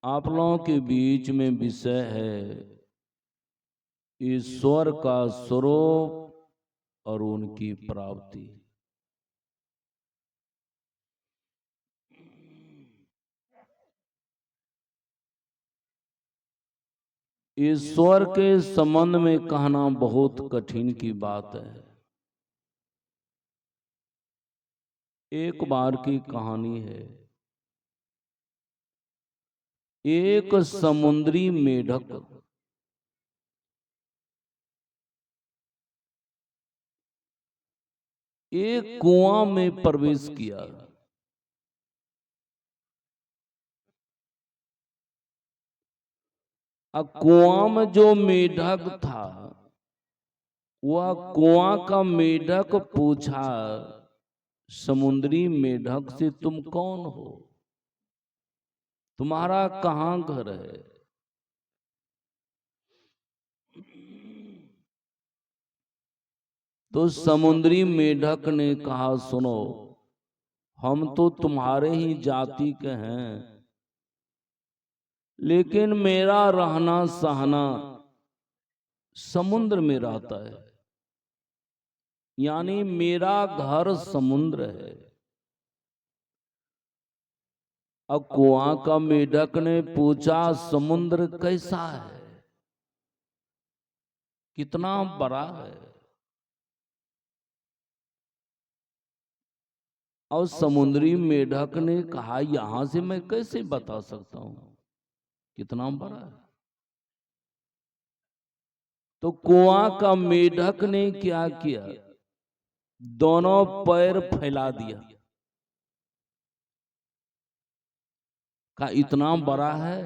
आप लोगों के बीच में विषय है ईश्वर का स्वरूप और उनकी प्राप्ति। ईश्वर के संबंध में कहना बहुत कठिन की बात है। एक बार की कहानी है। एक समुद्री मेढक एक कुआं में प्रवेश किया। अब कुआं में जो मेढक था, वह कुआं का मेढक पूछा समुद्री मेढक से, तुम कौन हो, तुम्हारा कहां घर है? तो समुद्री मेढक ने कहा, सुनो, हम तो तुम्हारे ही जाति के हैं, लेकिन मेरा रहना सहना समुद्र में रहता है, यानी मेरा घर समुद्र है। अब कुआं का मेढक ने पूछा, समुद्र कैसा है, कितना बड़ा है? और समुद्री मेढक ने कहा, यहां से मैं कैसे बता सकता हूं कितना बड़ा है। तो कुआं का मेढक ने क्या किया, दोनों पैर फैला दिया, कहा इतना बड़ा है?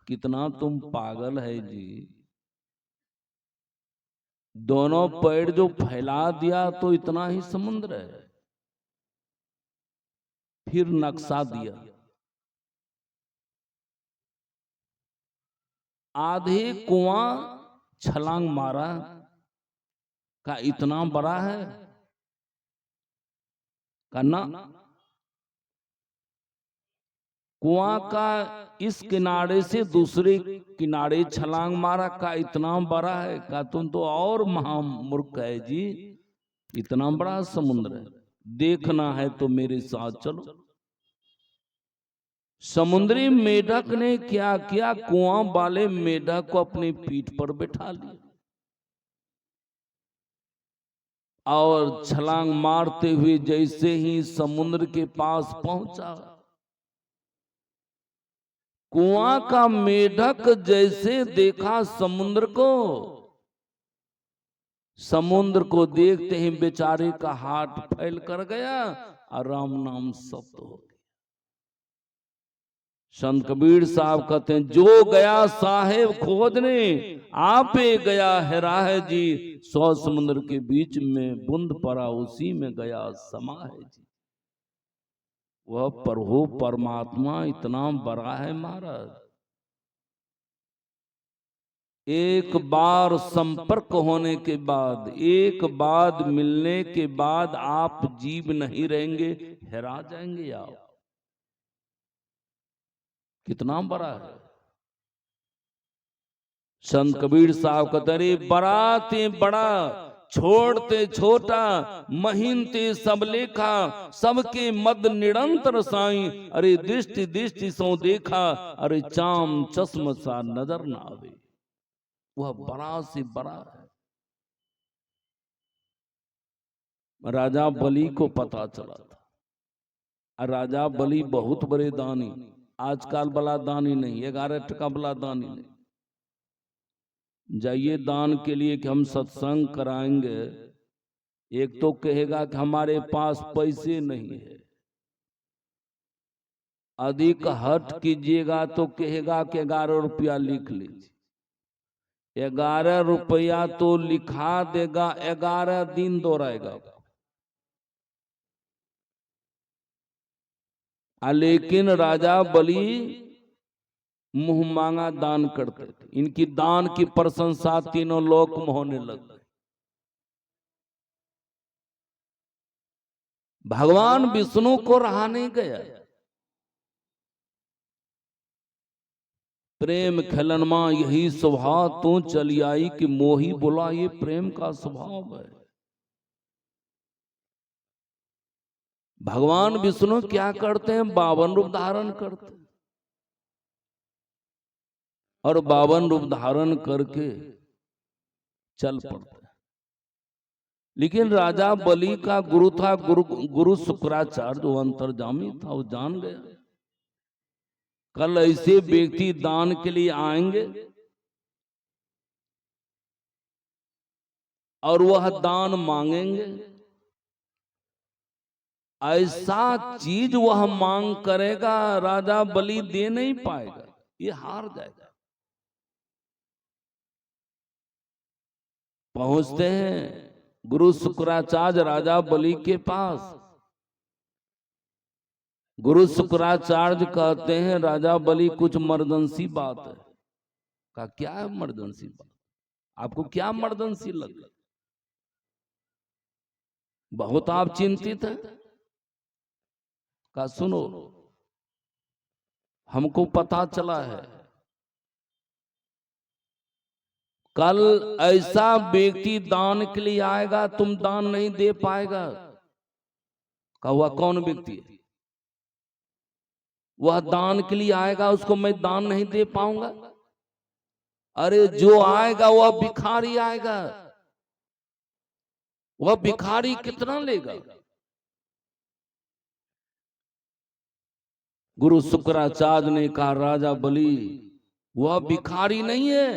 कितना तुम पागल है जी, दोनों पैर जो फैला दिया तो इतना ही समुद्र है। फिर नक्शा दिया, आधे कुआं छलांग मारा, का इतना बड़ा है? करना कुआं का इस किनारे से दूसरे किनारे छलांग मारा, का इतना बड़ा है? का तुम तो और महामूर्ख है जी, इतना बड़ा समुद्र है, देखना है तो मेरे साथ चलो। समुद्री मेढक ने क्या किया, कुआं वाले मेढक को अपनी पीठ पर बैठा लिया और छलांग मारते हुए जैसे ही समुद्र के पास पहुंचा, कुआं का मेढक जैसे देखा समुद्र को देखते ही बेचारे का हाथ फैल कर गया और राम नाम शब्द हो गया। संत कबीर साहब कहते हैं, जो गया साहेब खोदने, आपे गया है राह जी, 100 समुद्र के बीच में बूंद पड़ा, उसी में गया समा है जी। वह प्रभु परमात्मा इतना बड़ा है महाराज। एक बार संपर्क होने के बाद, एक बार मिलने के बाद आप जीव नहीं रहेंगे, हेरा जाएंगे आप। कितना बड़ा है। संत कबीर साहब कहते, अरे बड़ाते बड़ा, छोड़ते छोटा, महीनते सब लेखा, सबके मद निरंतर साई, अरे दृष्टि दृष्टि सो देखा, अरे चाम चश्म सा नजर ना आवे। वह बड़ा से बड़ा है। राजा बलि को पता चला था। राजा बलि बहुत बड़े दानी, आजकल वाला दानी नहीं, 11 टका वाला दानी नहीं। जाइए दान के लिए कि हम सत्संग कराएंगे, एक तो कहेगा कि हमारे पास पैसे नहीं है, अधिक हट कीजिएगा तो कहेगा कि 11 रुपया लिख लीजिए। 11 रुपया तो लिखा देगा, 11 दिन दोहराएगा। लेकिन राजा बलि मुंह मांगा दान करते थे। इनकी दान की प्रशंसा तीनों लोक में होने लग गई। भगवान विष्णु को रहा नहीं गया। प्रेम खिलनमा यही स्वभाव तू चली आई कि मोही बोला, ये प्रेम का स्वभाव है। भगवान विष्णु क्या करते हैं? 52 रूप धारण करते हैं, और 52 रूप धारण करके चल पड़ते हैं। लेकिन राजा बलि का गुरु था, गुरु शुक्राचार्य, जो अंतर्जामी था, वो जान गया कल ऐसे व्यक्ति दान के लिए आएंगे और वह दान मांगेंगे, ऐसा चीज वह मांग करेगा राजा बलि दे नहीं पाएगा, ये हार जाएगा। पहुंचते हैं गुरु शुक्राचार्य राजा बलि के पास। गुरु शुक्राचार्य कहते हैं राजा बलि कुछ इमरजेंसी बात है। कहा क्या है इमरजेंसी बात? आपको क्या इमरजेंसी लगी? बहुत आप चिंतित हैं। कहा सुनो, हमको पता चला है कल ऐसा व्यक्ति दान के लिए आएगा, तुम दान नहीं दे पाएगा। कहा वह कौन व्यक्ति है? वह दान के लिए आएगा, उसको मैं दान नहीं दे पाऊंगा। अरे जो आएगा वह भिखारी आएगा, वह भिखारी कितना लेगा? गुरु शुक्राचार्य ने कहा राजा बलि वह भिखारी नहीं है,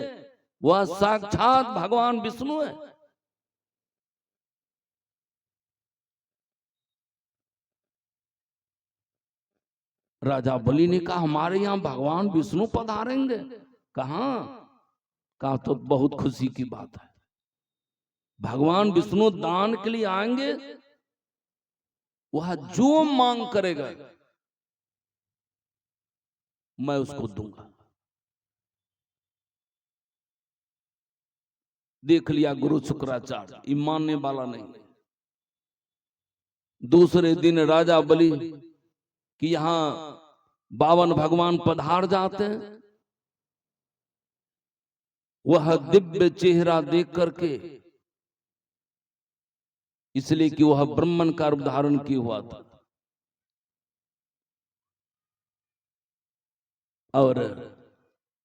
वह साक्षात भगवान विष्णु है। राजा बलि ने कहा हमारे यहां भगवान विष्णु पधारेंगे? कहां? कहा तो बहुत खुशी की बात है, भगवान विष्णु दान के लिए आएंगे, वह जो मांग करेगा मैं उसको दूंगा। देख लिया गुरु शुक्राचार्य, ये मानने वाला नहीं। दूसरे दिन राजा बलि कि यहां 52 भगवान पधार जाते हैं, वह दिव्य चेहरा देख करके, इसलिए कि वह ब्राह्मण का रूप धारण किया हुआ था, और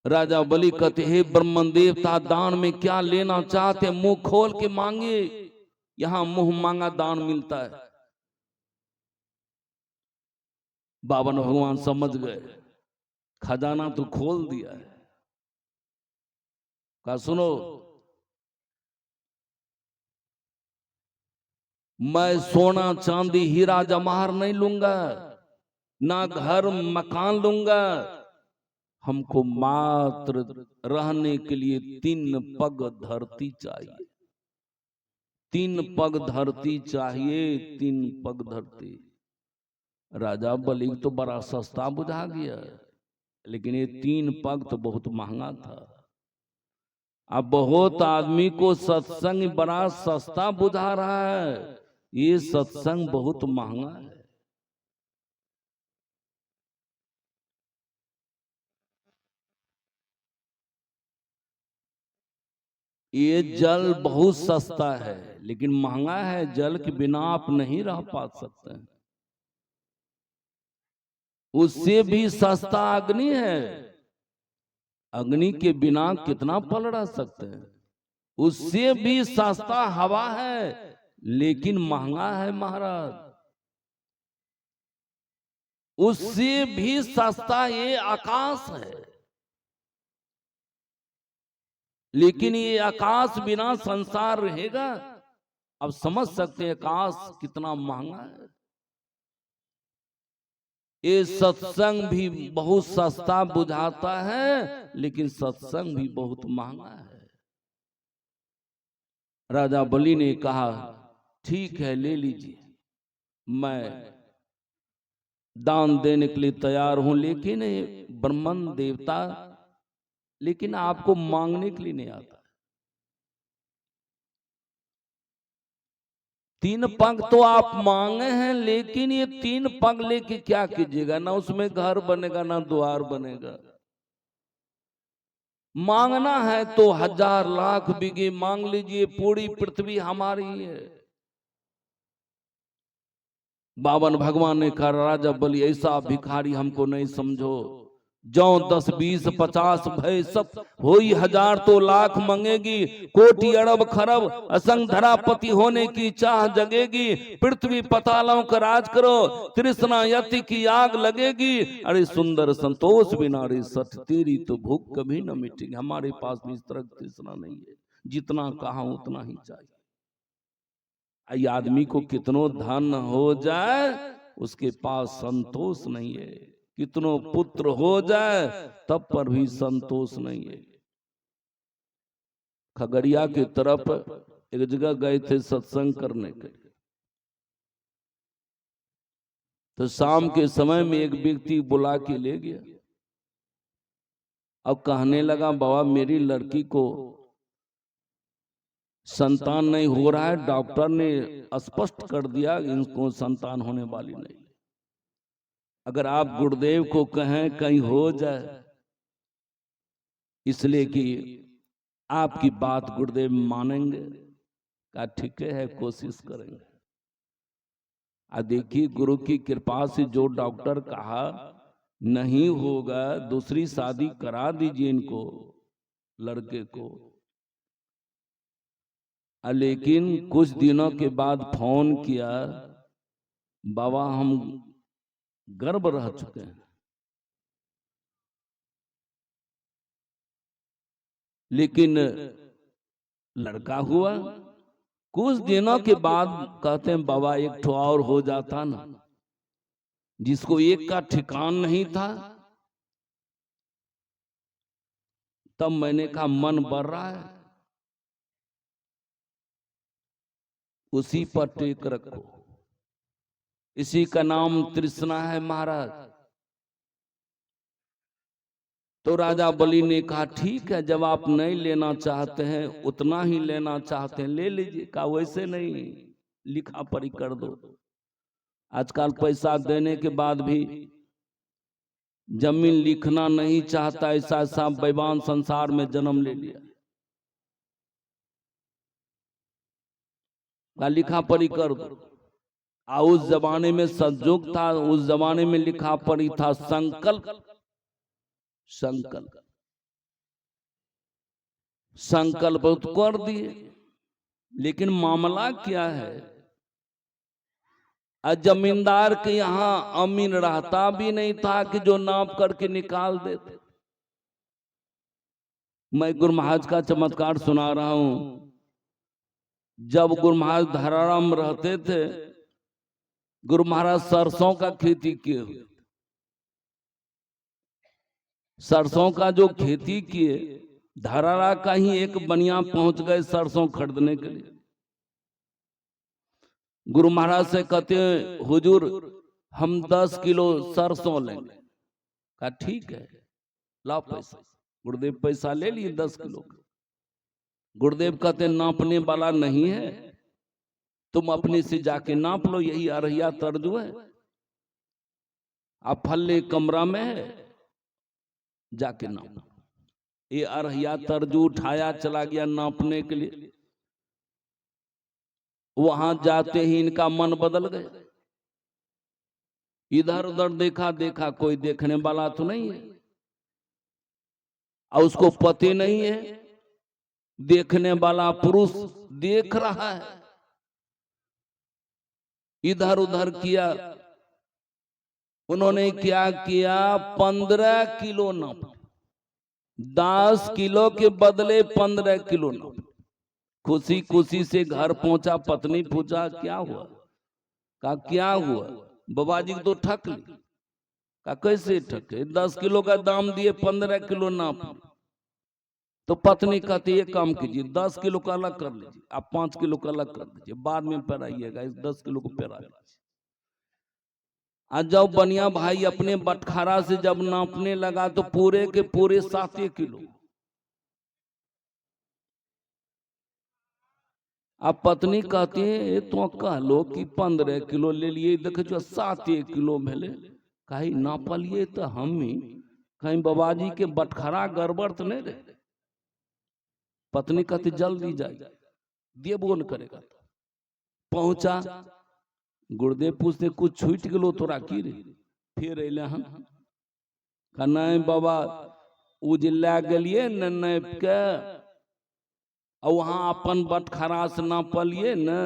राजा बलि कहते हे ब्राह्मण देवता, दान में क्या लेना चाहते? मुंह खोल के मांगे, यहां मुंह मांगा दान मिलता है। 52 भगवान समझ गए खजाना तो खोल दिया है। कहा सुनो, मैं सोना चांदी हीरा जवाहर नहीं लूंगा, ना घर मकान लूंगा, हमको मात्र रहने के लिए 3 पग धरती चाहिए। 3 पग धरती चाहिए, 3 पग धरती। राजा बलि तो बड़ा सस्ता बुझा गया, लेकिन ये 3 पग तो बहुत महंगा था। अब बहुत आदमी को सत्संग बड़ा सस्ता बुझा रहा है, ये सत्संग बहुत महंगा है। ये जल बहुत सस्ता है लेकिन महंगा है, जल के बिना आप नहीं रह पा सकते हैं। उससे भी सस्ता अग्नि है, अग्नि के बिना कितना पल रह सकते हैं। उससे भी सस्ता हवा है लेकिन महंगा है महाराज। उससे भी सस्ता ये आकाश है, लेकिन ये आकाश बिना संसार रहेगा। अब समझ सकते हैं आकाश कितना महंगा है। ये सत्संग भी बहुत सस्ता बुझाता है लेकिन सत्संग भी बहुत महंगा है। राजा बलि ने कहा ठीक है ले लीजिए, मैं दान देने के लिए तैयार हूं, लेकिन ब्राह्मण देवता, लेकिन आपको मांगने के लिए नहीं आता। 3 पग तो आप मांगे हैं, लेकिन ये 3 पग लेके क्या कीजिएगा? ना उसमें घर बनेगा ना द्वार बनेगा। मांगना है तो 1000 लाख बीघे मांग लीजिए, पूरी पृथ्वी हमारी है। बावन भगवान ने कहा राजा बलि ऐसा भिखारी हमको नहीं समझो, जो 10 20 50 भय सब होई 1000 तो लाख मांगेगी, कोटि अरब खरब असंग धरापति होने की चाह जगेगी, पृथ्वी पतालों का राज करो, तृष्णा यति की आग लगेगी। अरे सुंदर संतोष बिना रे सठ, तेरी तो भूख कभी न मिटेगी। हमारे पास भी इस तरह तृष्णा नहीं है, जितना कहा उतना ही चाहिए। आई आदमी को कितनो धन हो जाए उसके पास संतोष नहीं है, कितनो पुत्र हो जाए तब पर भी संतोष नहीं है। खगड़िया की तरफ एक जगह गए थे सत्संग करने के, तो शाम के समय में एक व्यक्ति बुला के ले गया। अब कहने लगा बाबा मेरी लड़की को संतान नहीं हो रहा है, डॉक्टर ने स्पष्ट कर दिया इनको संतान होने वाली नहीं। अगर आप गुरुदेव को कहें कहीं हो जाए, इसलिए कि आपकी बात गुरुदेव मानेंगे। कहा ठीक है कोशिश करेंगे। देखिए गुरु की कृपा से जो डॉक्टर कहा नहीं होगा, दूसरी शादी करा दीजिए इनको, लड़के को। लेकिन कुछ दिनों के बाद फोन किया, बाबा हम गर्भ रह चुके हैं। लेकिन लड़का हुआ। कुछ दिनों के बाद कहते हैं बाबा एक ठो और हो जाता ना, जिसको एक का ठिकान नहीं था। तब मैंने कहा मन बढ़ रहा है, उसी पर टेक रखो, इसी का नाम तृष्णा है महाराज। तो राजा बलि ने कहा ठीक है, जब आप नहीं लेना चाहते हैं, उतना ही लेना चाहते हैं, ले लीजिए। कहा वैसे नहीं, लिखा पढ़ी कर दो। आजकल पैसा देने के बाद भी जमीन लिखना नहीं चाहता, ऐसा ऐसा बेईमान संसार में जन्म ले लिया। का लिखा पढ़ी कर दो। उस जमाने में संयोग था, उस जमाने में लिखा पढ़ी था, संकल्प संकल्प संकल्प तो कर दिए। लेकिन मामला क्या है, जमींदार के यहाँ अमीन रहता भी नहीं था कि जो नाप करके निकाल देते। मैं गुरु महाराज का चमत्कार सुना रहा हूं। जब गुरु महाराज धराराम रहते थे, गुरु महाराज सरसों का खेती किए हुए, सरसों का जो खेती किए, धरारा का ही एक बनिया पहुंच गए सरसों खरीदने के लिए। गुरु महाराज से कहते हैं हुजूर हम 10 किलो सरसों लेंगे। कहा ठीक है लाओ पैसा। गुरुदेव पैसा ले लिए 10 किलो का। गुरुदेव कहते नापने वाला नहीं है, तुम अपने से जाके नाप लो, यही अरहिया तर्जू है, आप फल्ले कमरा में है, जाके नाप। ये अरहिया तर्जू उठाया, चला गया नापने के लिए। वहां जाते ही इनका मन बदल गया। इधर उधर देखा देखा, कोई देखने वाला तो नहीं है, और उसको पता नहीं है, देखने वाला पुरुष देख रहा है। इधर उधर किया, उन्होंने क्या किया, 15 किलो नाप, 10 किलो के बदले 15 किलो नाप। खुशी खुशी से घर पहुंचा, पत्नी पूछा क्या हुआ? कहा क्या हुआ? बाबा जी तो ठक ली। कहा कैसे ठके? 10 किलो का दाम दिए, 15 किलो नाप। तो पत्नी कहती ये काम कीजिए, 10 किलो का अलग कर लीजिए, आप 5 किलो का अलग कर दीजिए, बाद में पेराइएगा, इस 10 किलो को पेरा लीजिए। आज जब बनिया भाई अपने बटखारा से जब नापने लगा तो पूरे के पूरे 7 किलो। अब पत्नी कहती है तो कह लो कि 15 किलो ले लिए, देखे जो 7 किलो मिले। कहीं नाप लिए तो हम ही कहीं बाबाजी के बटखरा गड़बड़ तो नहीं रहे। पत्नी कहती जल्दी जाए, दिए बोन करेगा। पहुंचा, गुरुदेव पूछते कुछ छूट गलो तोरा की रे? फिर अल हन, नहीं बाबा उ जे लै गेलिए न नाप के, वहां अपन बटखरा से नापलिए न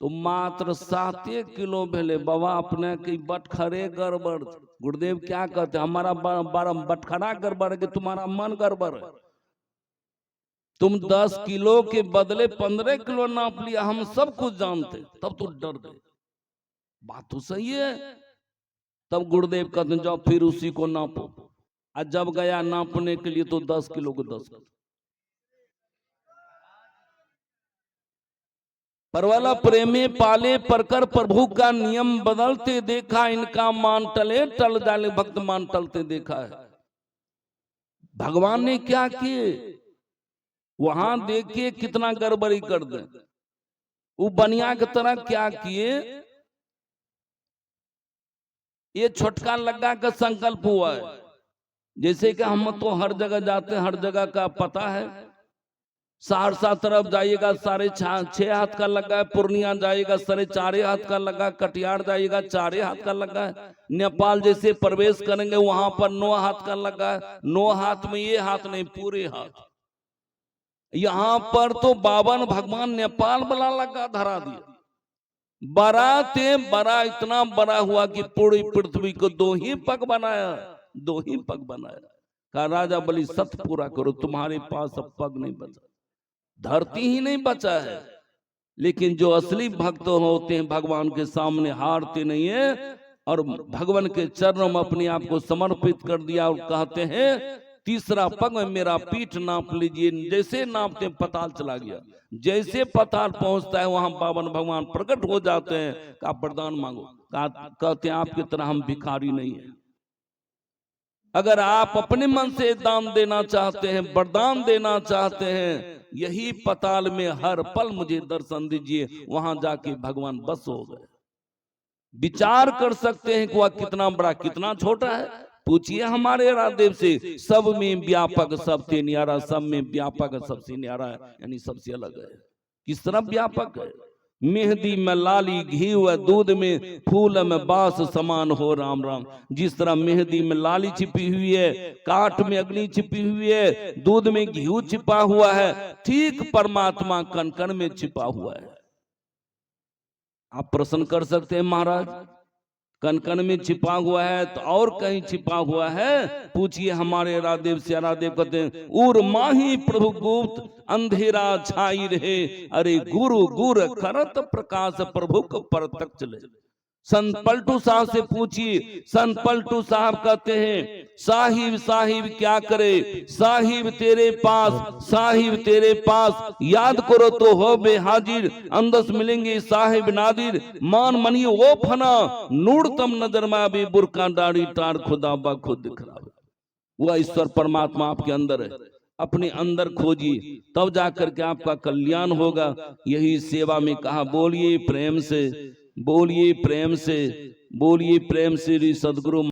तो मात्र 7 किलो भेले। बाबा अपने की बटखरे गड़बड़। गुरुदेव क्या कहते, हमारा बटखरा गड़बड़ है कि तुम्हारा मन गड़बड़ है? तुम 10 किलो के बदले 15 किलो नाप लिया, हम सब कुछ जानते, तब तो डर गए। बात तो सही है। तब गुरुदेव कहते जाओ फिर उसी को नापो। और जब गया नापने के लिए तो 10 किलो को 10 किलो। परवाला प्रेमी पाले परकर प्रभु का नियम बदलते देखा, इनका मान टले टल जाले भक्त मान टलते देखा है। भगवान ने क्या किए वहां देखिए कितना गड़बड़ी कर दे। वो बनिया की तरह क्या किए, ये छोटका लग्गा का संकल्प हुआ है। जैसे कि हम तो हर जगह जाते हैं, हर जगह का पता है। सहरसा तरफ जाइएगा 6.5 हाथ का लगा है, पूर्णिया जाइएगा 4.5 हाथ का लगा, कटिहार जाइएगा 4 हाथ का लगा है, नेपाल जैसे प्रवेश करेंगे वहां पर 9 हाथ का लगा है। 9 हाथ में ये हाथ नहीं, पूरे हाथ। यहाँ पर तो 52 भगवान नेपाल वाला लगा धरा दिया। बड़ा ते बड़ा इतना बड़ा हुआ कि पूरी पृथ्वी को 2 ही पग बनाया, 2 ही पग बनाया। कहा राजा बलि सत्य पूरा करो, तुम्हारे पास अब पग नहीं बचा, धरती ही नहीं बचा है। लेकिन जो असली भक्त होते हैं भगवान के सामने हारते नहीं है, और भगवान के चरणों में अपने आप को समर्पित कर दिया और कहते हैं 3रा पग में मेरा पीठ नाप लीजिए। जैसे नापते पताल चला गया। जैसे पताल पहुंचता है वहां 52 भगवान प्रकट हो जाते हैं। का वरदान मांगो, कहते हैं आपकी तरह हम भिखारी नहीं है। अगर आप अपने मन से दान देना चाहते हैं, वरदान देना चाहते हैं, यही पताल में हर पल मुझे दर्शन दीजिए, वहां जाके भगवान बस हो गए। विचार कर सकते हैं कि वह कितना बड़ा कितना छोटा है। पूछिए हमारे राधेव से, सब में व्यापक सबसे न्यारा, सब में व्यापक सबसे न्यारा है, यानी सबसे अलग है। किस तरह व्यापक है? मेहंदी में लाली, घी व दूध में फूल में बास समान हो राम राम। जिस तरह मेहंदी में लाली छिपी हुई है, काठ में अग्नि छिपी हुई है, दूध में घी छिपा हुआ है, ठीक परमात्मा कण कण में छिपा हुआ है। आप प्रश्न कर सकते हैं महाराज कण कण में छिपा हुआ है तो और कहीं छिपा हुआ है? पूछिए हमारे राधेव से। राधेव कहते हैं उर माही प्रभु गुप्त अंधेरा छाई रहे, अरे गुरु गुर करत प्रकाश प्रभु को परतक चले। संत पलटू साहब से पूछिए। संत पलटू साहब कहते हैं साहिब साहिब क्या करे, साहिब तेरे पास, साहिब तेरे पास, याद करो तो हो बेहाजिर, अंदस मिलेंगे साहिब नादिर, मान मनी वो फना, नूरतम नजर में भी बुरका दाढ़ी टार खुदा बा खुद दिख रहा है। वह ईश्वर परमात्मा आपके अंदर है, अपने अंदर खोजिए, तब जाकर के आपका कल्याण होगा। यही सेवा में कहा बोलिए प्रेम से, बोलिए प्रेम से, बोलिए प्रेम से श्री सदगुरु